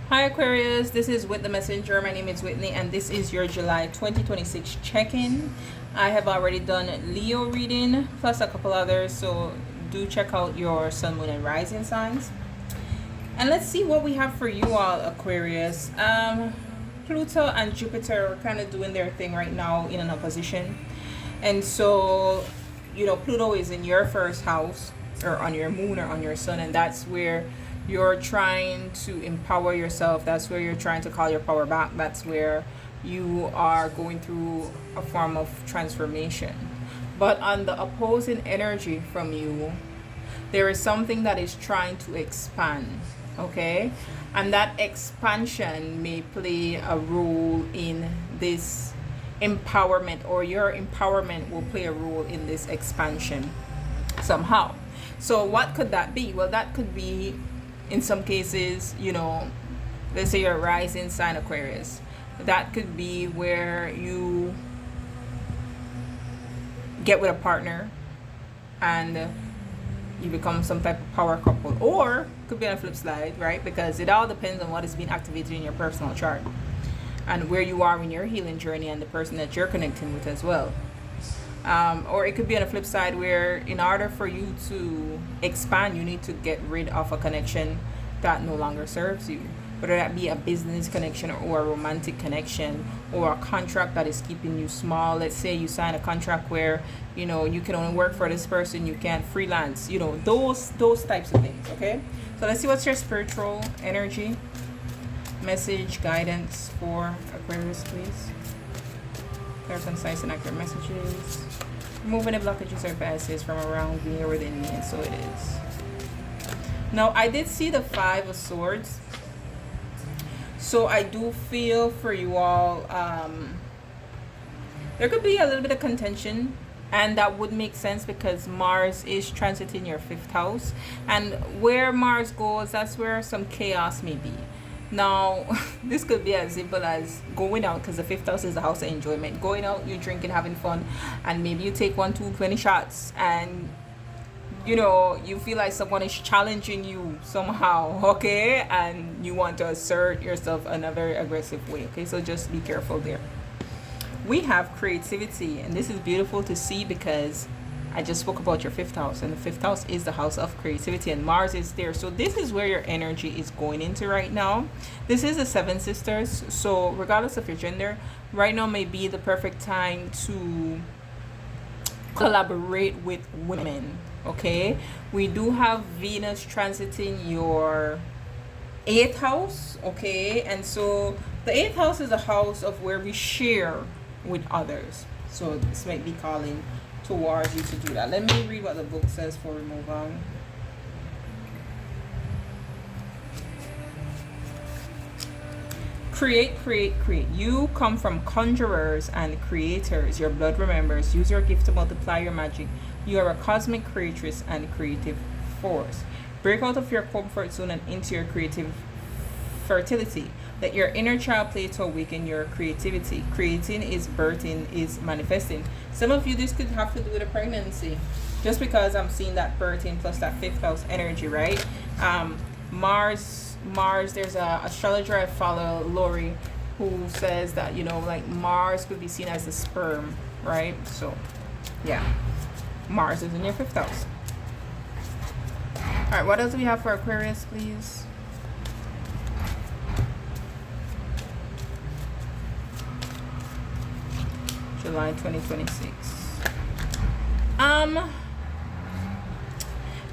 Hi Aquarius, this is Whit the Messenger. My name is Whitney and this is your July 2026 check-in. I have already done Leo reading plus a couple others, so do check out your sun, moon, and rising signs. And let's see what we have for you all, Aquarius. Pluto and Jupiter are kind of doing their thing right now in an opposition. And so, Pluto is in your first house or on your moon or on your sun, and that's where you're trying to empower yourself. That's where you're trying to call your power back. That's where you are going through a form of transformation. But on the opposing energy from you, there is something that is trying to expand, okay? And that expansion may play a role in this empowerment, or your empowerment will play a role in this expansion somehow. So what could that be? Well, that could be, in some cases, let's say you're a rising sign Aquarius. That could be where you get with a partner and you become some type of power couple, or could be on a flip side, right? Because it all depends on what is being activated in your personal chart and where you are in your healing journey and the person that you're connecting with as well. Or it could be on a flip side where in order for you to expand, you need to get rid of a connection that no longer serves you. Whether that be a business connection or a romantic connection or a contract that is keeping you small. Let's say you sign a contract where, you can only work for this person, you can't freelance, those types of things, okay? So let's see what's your spiritual energy, message, guidance for Aquarius, please. Clear, concise, and accurate messages. Removing the blockages or biases from around me or within me, and so it is. Now, I did see the Five of Swords. So I do feel for you all, there could be a little bit of contention, and that would make sense because Mars is transiting your 5th house. And where Mars goes, that's where some chaos may be. Now, this could be as simple as going out, because the 5th house is the house of enjoyment. Going out, you're drinking, having fun, and maybe you take 1, 2, 20 shots, and you feel like someone is challenging you somehow, okay? And you want to assert yourself in a very aggressive way, okay? So just be careful there. We have creativity, and this is beautiful to see because I just spoke about your 5th house, and the 5th house is the house of creativity, and Mars is there. So this is where your energy is going into right now. This is the 7 sisters. So regardless of your gender, right now may be the perfect time to collaborate with women, okay? We do have Venus transiting your 8th house, okay? And so the 8th house is a house of where we share with others. So this might be calling towards you to do that. Let me read what the book says before we move on. Create, create, create. You come from conjurers and creators. Your blood remembers. Use your gift to multiply your magic. You are a cosmic creatress and creative force. Break out of your comfort zone and into your creative fertility. Let your inner child play to awaken your creativity. Creating is birthing, is manifesting. Some of you, this could have to do with a pregnancy, just because I'm seeing that birthing plus that 5th house energy, right? Mars, there's a astrologer I follow, Lori, who says that, like Mars could be seen as the sperm, right? So yeah, Mars is in your 5th house. All right, what else do we have for Aquarius, please? July 2026.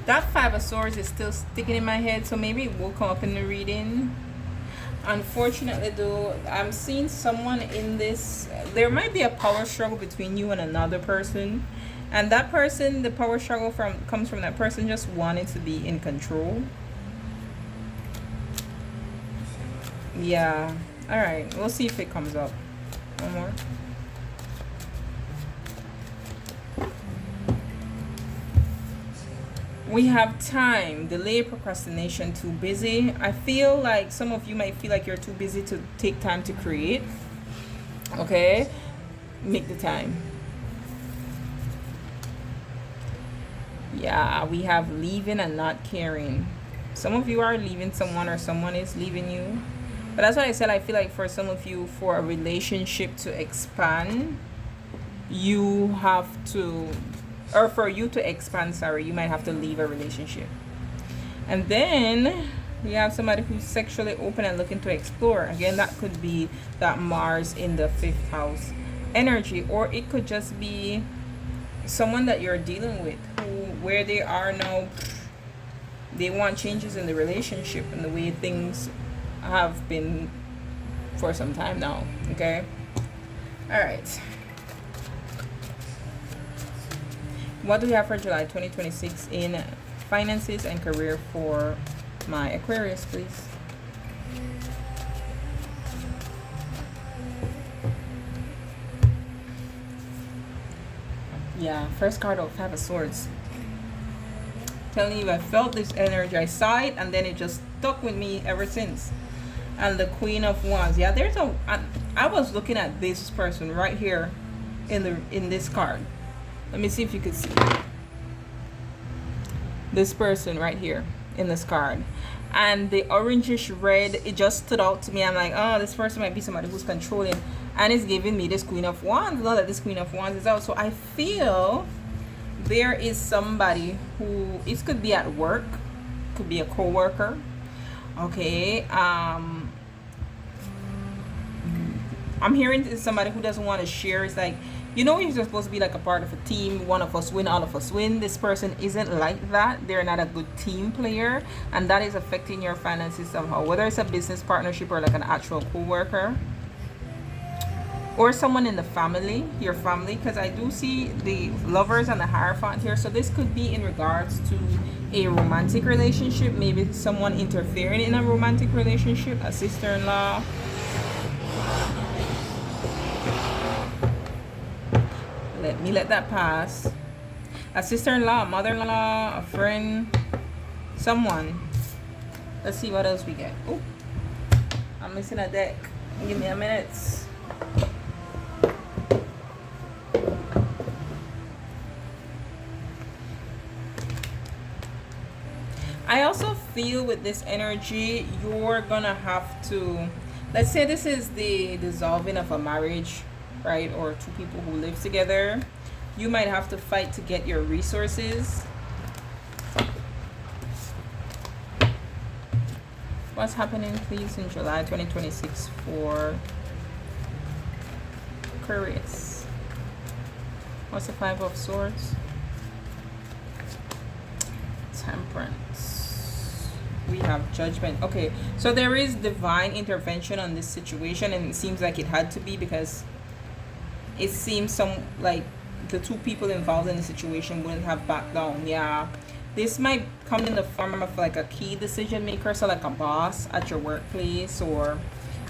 That 5 of Swords is still sticking in my head, so maybe it will come up in the reading. Unfortunately though, I'm seeing someone in this, there might be a power struggle between you and another person, and that person, the power struggle comes from that person just wanting to be in control. Yeah, all right, we'll see if it comes up. One more. We have time, delay, procrastination, too busy. I feel like some of you might feel like you're too busy to take time to create. Okay, make the time. Yeah, we have leaving and not caring. Some of you are leaving someone, or someone is leaving you. But that's why I said I feel like for some of you, for a relationship to expand, you have to, or for you to expand, sorry, you might have to leave a relationship. And then we have somebody who's sexually open and looking to explore. Again, that could be that Mars in the 5th house energy, or it could just be someone that you're dealing with who, where they are now, they want changes in the relationship and the way things have been for some time now. Okay, all right, what do we have for July 2026 in finances and career for my Aquarius, please? Yeah, first card of 5 of Swords. Telling you, I felt this energy, I saw it, and then it just stuck with me ever since. And the Queen of Wands. Yeah, there's a, I was looking at this person right here in this card. Let me see if you could see this person right here in this card, and the orangish red, it just stood out to me. I'm like, oh, this person might be somebody who's controlling, and it's giving me this Queen of Wands. Now that this Queen of Wands is out, so I feel there is somebody who, it could be at work, could be a co-worker, okay. I'm hearing somebody who doesn't want to share. It's like, you know, you're supposed to be like a part of a team. One of us win, all of us win. This person isn't like that. They're not a good team player, and that is affecting your finances somehow, whether it's a business partnership or like an actual co-worker, or someone in the family, your family, because I do see the Lovers and the Hierophant here. So this could be in regards to a romantic relationship, maybe someone interfering in a romantic relationship, a sister-in-law. Let me let that pass. A sister-in-law, a mother-in-law, a friend, someone. Let's see what else we get. Oh, I'm missing a deck. Give me a minute. I also feel with this energy, you're gonna have to, let's say this is the dissolving of a marriage, right, or two people who live together. You might have to fight to get your resources. What's happening, please, in July 2026 for Aquarius? What's the 5 of Swords? Temperance. We have Judgment. Okay, so there is divine intervention on this situation, and it seems like it had to be, because it seems some like the two people involved in the situation wouldn't have backed down. Yeah, this might come in the form of like a key decision maker, so like a boss at your workplace, or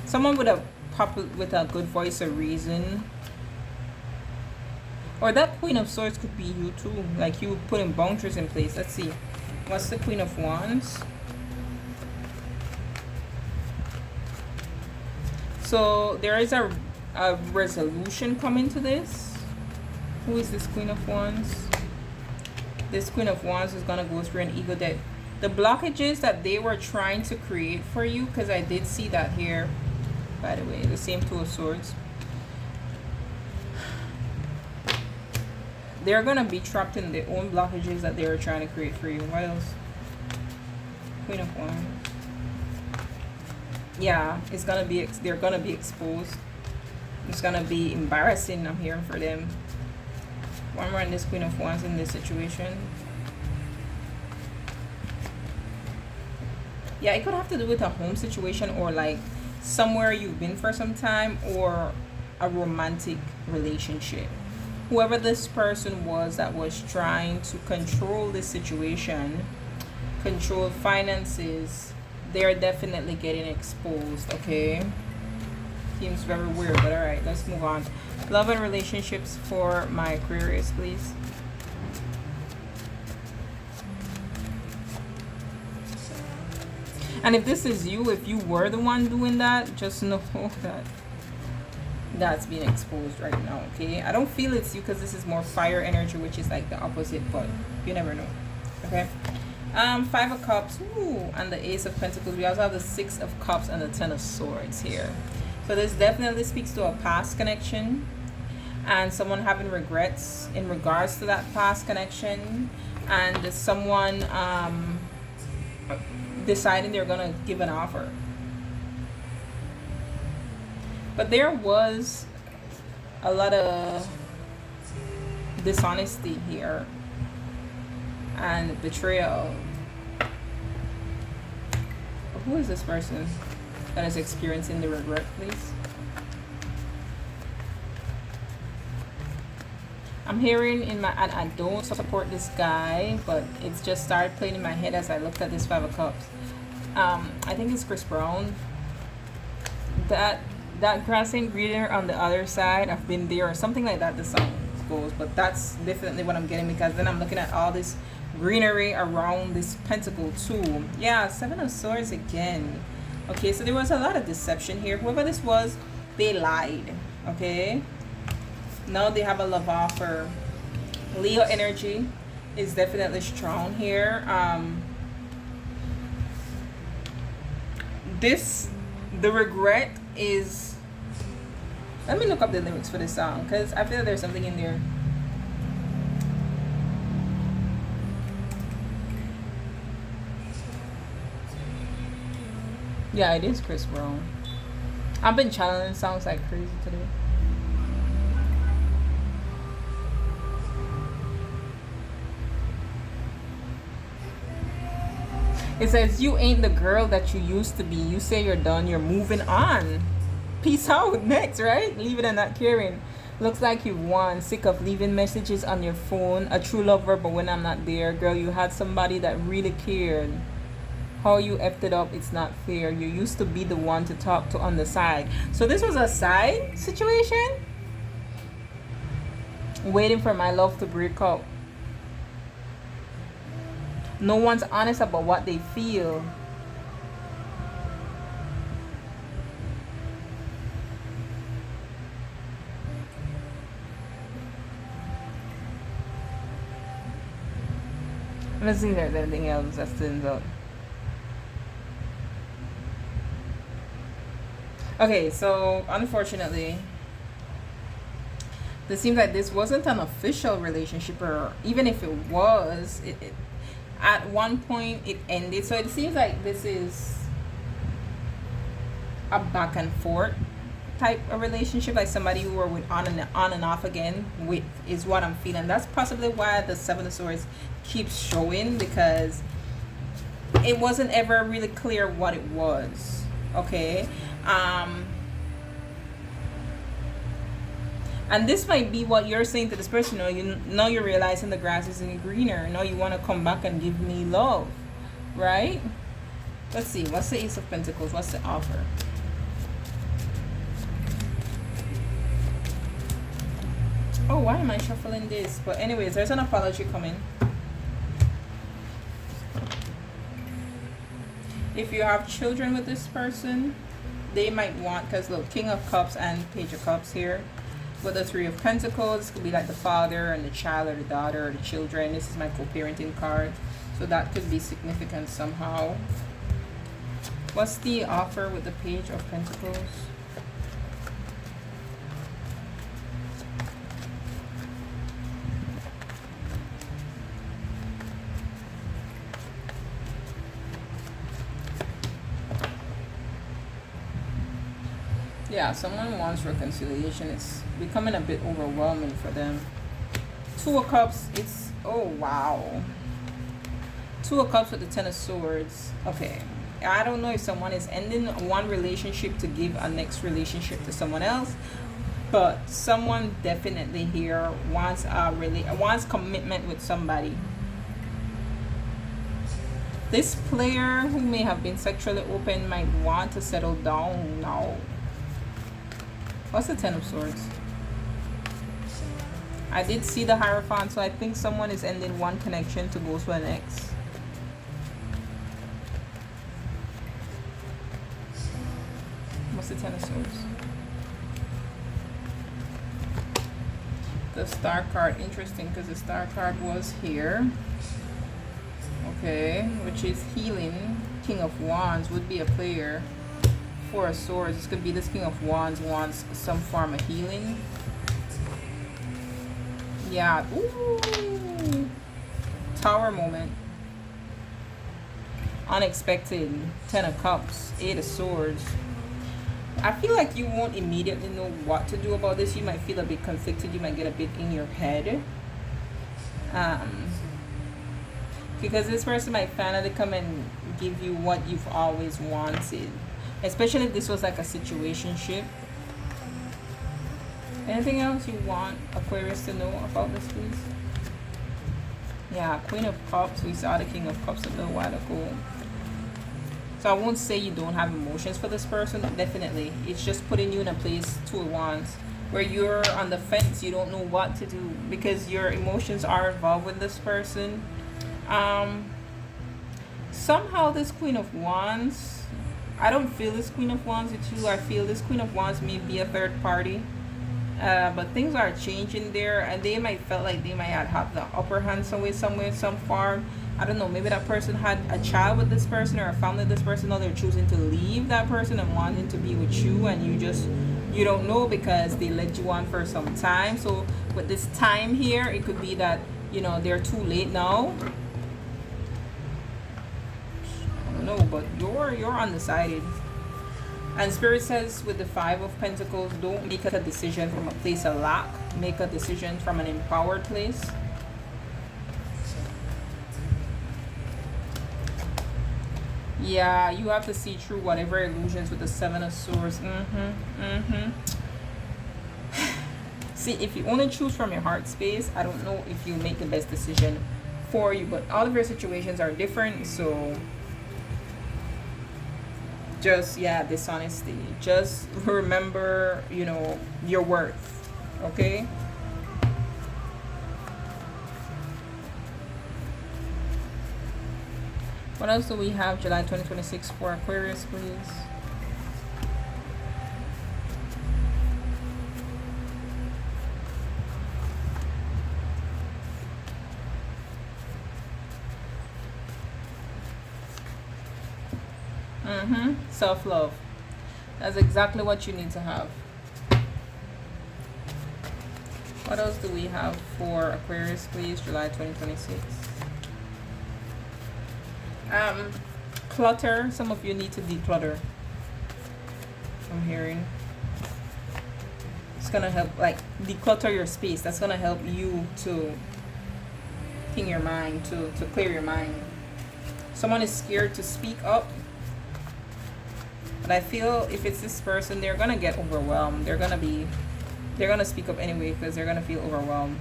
someone with a good voice of reason. Or that Queen of Swords could be you too, like you putting boundaries in place. Let's see, what's the Queen of Wands? So there is a resolution coming to this. Who is this Queen of Wands? This Queen of Wands is gonna go through an ego death. The blockages that they were trying to create for you, because I did see that here, by the way, the same Two of Swords. They're gonna be trapped in their own blockages that they were trying to create for you. What else? Queen of Wands. Yeah, it's gonna be, they're gonna be exposed. It's gonna be embarrassing, I'm hearing, for them. One more on this Queen of Wands in this situation. Yeah, it could have to do with a home situation, or like somewhere you've been for some time, or a romantic relationship. Whoever this person was that was trying to control this situation, control finances, they're definitely getting exposed, okay? Seems very weird, but all right, let's move on. Love and relationships for my Aquarius, please. And if this is you, if you were the one doing that, just know that that's being exposed right now, okay? I don't feel it's you, because this is more fire energy, which is like the opposite, but you never know, okay? Five of Cups, ooh, and the Ace of Pentacles. We also have the Six of Cups and the Ten of Swords here. So this definitely speaks to a past connection and someone having regrets in regards to that past connection, and someone deciding they're gonna give an offer. But there was a lot of dishonesty here and betrayal. Who is this person that is experiencing the regret, please? I'm hearing in my, and I don't support this guy, but it's just started playing in my head as I looked at this Five of Cups. I think it's Chris Brown. That grass ain't greener on the other side. I've been there, or something like that. The song goes, but that's definitely what I'm getting, because then I'm looking at all this greenery around this pentacle too. Yeah, Seven of Swords again. Okay, so there was a lot of deception here. Whoever this was, they lied. Okay, now they have a love offer. Leo energy is definitely strong here. The regret is, let me look up the lyrics for this song, because I feel there's something in there. Yeah, it is Chris Brown. I've been channeling songs like crazy today. It says, you ain't the girl that you used to be. You say you're done, you're moving on. Peace out. Next, right? Leave it and not caring. Looks like you've won. Sick of leaving messages on your phone. A true lover, but when I'm not there. Girl, you had somebody that really cared. How you effed it up, it's not fair. You used to be the one to talk to on the side. So this was a side situation? Waiting for my love to break up. No one's honest about what they feel. Let's see if there's anything else that stands out. Okay, so unfortunately, it seems like this wasn't an official relationship, or even if it was, it at one point it ended. So it seems like this is a back and forth type of relationship, like somebody who were with on and off again with, is what I'm feeling. That's possibly why the Seven of Swords keeps showing, because it wasn't ever really clear what it was. Okay, and this might be what you're saying to this person. Now you're realizing the grass isn't greener. Now you want to come back and give me love, right? Let's see, what's the Ace of Pentacles? What's the offer? Oh, why am I shuffling this? But anyways, there's an apology coming. If you have children with this person, they might want, because look, King of Cups and Page of Cups here. With the Three of Pentacles, could be like the father and the child, or the daughter or the children. This is my co-parenting card, so that could be significant somehow. What's the offer with the Page of Pentacles? Yeah, someone wants reconciliation. It's becoming a bit overwhelming for them. Two of Cups, it's, oh wow. Two of Cups with the Ten of Swords. Okay, I don't know if someone is ending one relationship to give a next relationship to someone else, but someone definitely here wants wants commitment with somebody. This player who may have been sexually open might want to settle down now. What's the Ten of Swords? I did see the Hierophant, so I think someone is ending one connection to go to the next. What's the Ten of Swords? The Star card. Interesting, because the Star card was here. Okay, which is healing. King of Wands would be a player. Four of Swords, this could be this King of Wands wants some form of healing. Yeah. Ooh. Tower moment. Unexpected. 10 of Cups. 8 of Swords. I feel like you won't immediately know what to do about this. You might feel a bit conflicted. You might get a bit in your head. Because this person might finally come and give you what you've always wanted. Especially if this was like a situationship. Anything else you want Aquarius to know about this, please? Yeah, Queen of Cups. We saw the King of Cups a little while ago. So I won't say you don't have emotions for this person. Definitely. It's just putting you in a place, 2 of Wands, where you're on the fence. You don't know what to do because your emotions are involved with this person. Somehow this Queen of Wands, I don't feel this Queen of Wands with you. I feel this Queen of Wands may be a third party. But things are changing there, and they might felt like they might have the upper hand somewhere, some form. I don't know, maybe that person had a child with this person or a family with this person, or they're choosing to leave that person and wanting to be with you, and you don't know because they led you on for some time. So with this time here, it could be that, you know, they're too late now. I don't know, but you're undecided. And Spirit says with the 5 of Pentacles, don't make a decision from a place of lack. Make a decision from an empowered place. Yeah, you have to see through whatever illusions with the 7 of Swords. See, if you only choose from your heart space, I don't know if you make the best decision for you. But all of your situations are different, so... just, yeah, dishonesty. Just remember, you know, your worth. Okay? What else do we have July 2026 for Aquarius, please? Self-love. That's exactly what you need to have. What else do we have for Aquarius, please? July 2026. Clutter. Some of you need to declutter. I'm hearing. It's gonna help, like, declutter your space. That's gonna help you to clear your mind, to clear your mind. Someone is scared to speak up. But I feel if it's this person, they're gonna get overwhelmed. They're gonna speak up anyway because they're gonna feel overwhelmed.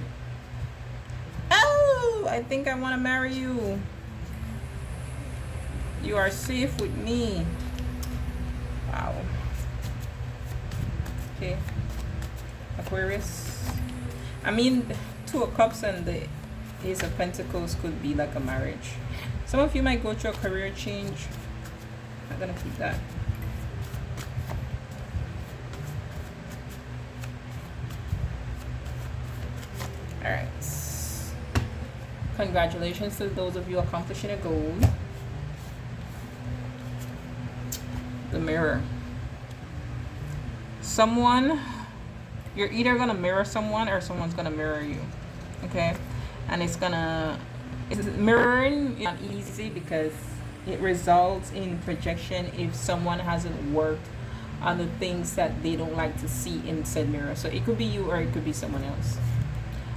Oh, I think I want to marry you. You are safe with me. Wow. Okay. Aquarius. I mean, 2 of Cups and the Ace of Pentacles could be like a marriage. Some of you might go through a career change. I'm gonna keep that. All right. Congratulations to those of you accomplishing a goal. The Mirror. Someone, you're either gonna mirror someone or someone's gonna mirror you. Okay, and it's mirroring is not easy because it results in projection if someone hasn't worked on the things that they don't like to see in said mirror. So it could be you or it could be someone else.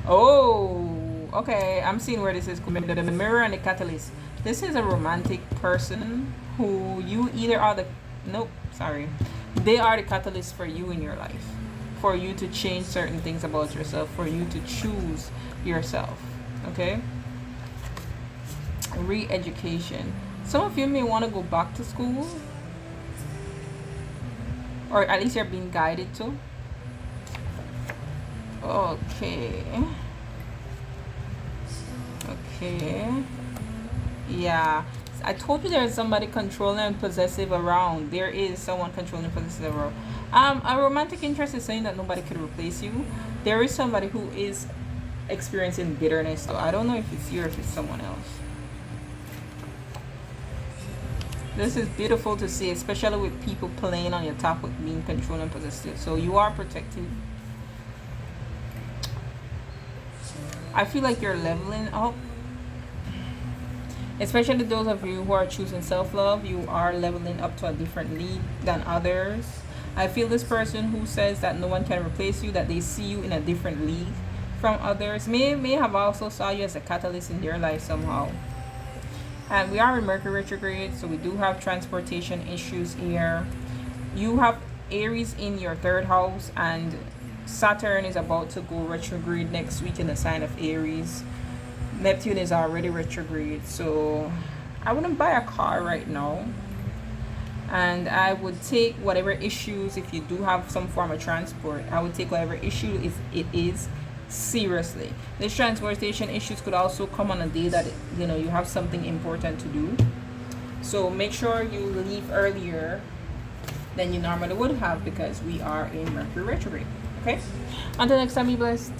Oh, okay. I'm seeing where this is. The Mirror and the Catalyst. This is a romantic person who you either are the... Nope, sorry. They are the catalyst for you in your life. For you to change certain things about yourself. For you to choose yourself. Okay? Re-education. Some of you may want to go back to school. Or at least you're being guided to. Okay. Yeah, I told you there's somebody controlling and possessive around. There is someone controlling and possessive around. A romantic interest is saying that nobody can replace you. There is somebody who is experiencing bitterness, so I don't know if it's you or if it's someone else. This is beautiful to see, especially with people playing on your top with being controlled and possessive. So you are protected. I feel like you're leveling up. Especially those of you who are choosing self-love, you are leveling up to a different league than others. I feel this person who says that no one can replace you, that they see you in a different league from others, may have also saw you as a catalyst in their life somehow. And we are in Mercury retrograde, so we do have transportation issues here. You have Aries in your third house, and Saturn is about to go retrograde next week in the sign of Aries. Neptune is already retrograde, so I wouldn't buy a car right now. And I would take whatever issues, if you do have some form of transport, I would take whatever issue if it is seriously. These transportation issues could also come on a day that you know you have something important to do. So make sure you leave earlier than you normally would have, because we are in Mercury retrograde. Okay? Until next time, be blessed.